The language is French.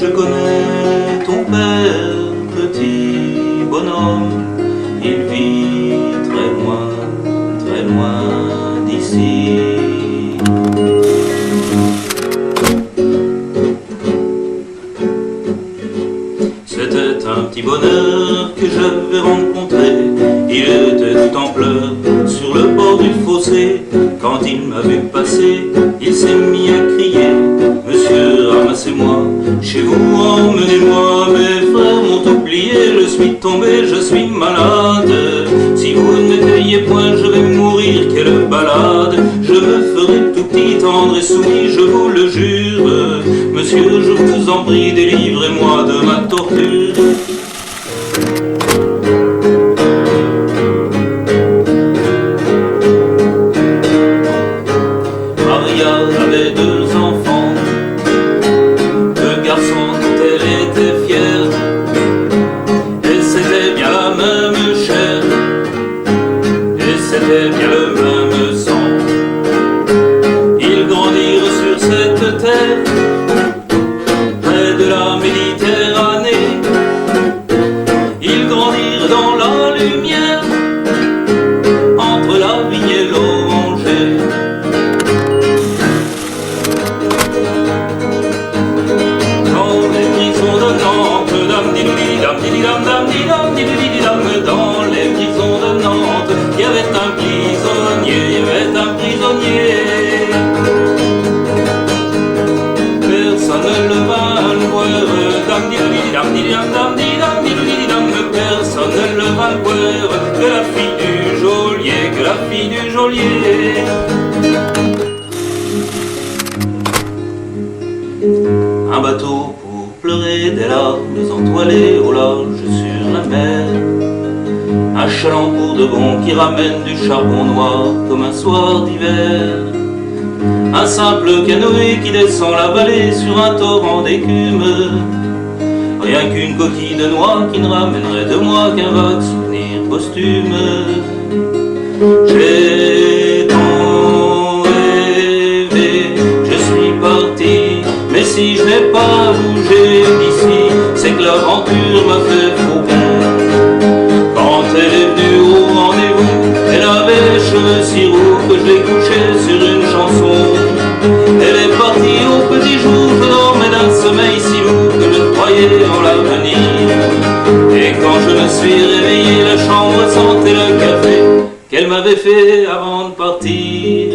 Je connais ton père, petit bonhomme, il vit très loin d'ici. C'était un petit bonheur que j'avais rencontré, il était tout en pleurs sur le bord du fossé. Quand il m'a vu passer, il s'est mis à crier: Monsieur, ramassez-moi, chez vous, emmenez-moi. Mes frères m'ont oublié, je suis tombé, je suis malade. Si vous ne m'éveillez point, je vais mourir, quelle balade. Je me ferai tout petit, tendre et soumis, je vous le jure. Monsieur, je vous en prie, délivrez-moi de ma torture. Maria avait 2 enfants, 2 garçons dont elle était fière, et c'était bien la même chair, et c'était bien le même sang. Ils grandirent sur cette terre, près de la Méditerranée. Ils grandirent dans la lumière, entre la vigne et l'oranger. Dans les prisons de Nantes, dans les prisons de Nantes, il y avait un prisonnier, il y avait un prisonnier. Personne ne le vint le voir, personne ne le vint le voir, que la fille du geôlier, que la fille du geôlier. Un bateau pour pleurer des larmes entoilées au large sur la mer. Un chaland pour de bon qui ramène du charbon noir comme un soir d'hiver. Un simple canoë qui descend la vallée sur un torrent d'écume. Rien qu'une coquille de noix qui ne ramènerait de moi qu'un vague souvenir posthume. J'ai tant rêvé, je suis parti, mais si je n'ai pas bougé d'ici, c'est que l'aventure m'a fait faux bon. Quand elle est venue au rendez-vous, elle avait les cheveux si roux que je l'ai couchée sur une chanson. Elle est partie au petit jour, je dormais d'un sommeil si lourd que je croyais en l'avenir. Et quand je me suis réveillé, la chambre sentait le café qu'elle m'avait fait avant de partir.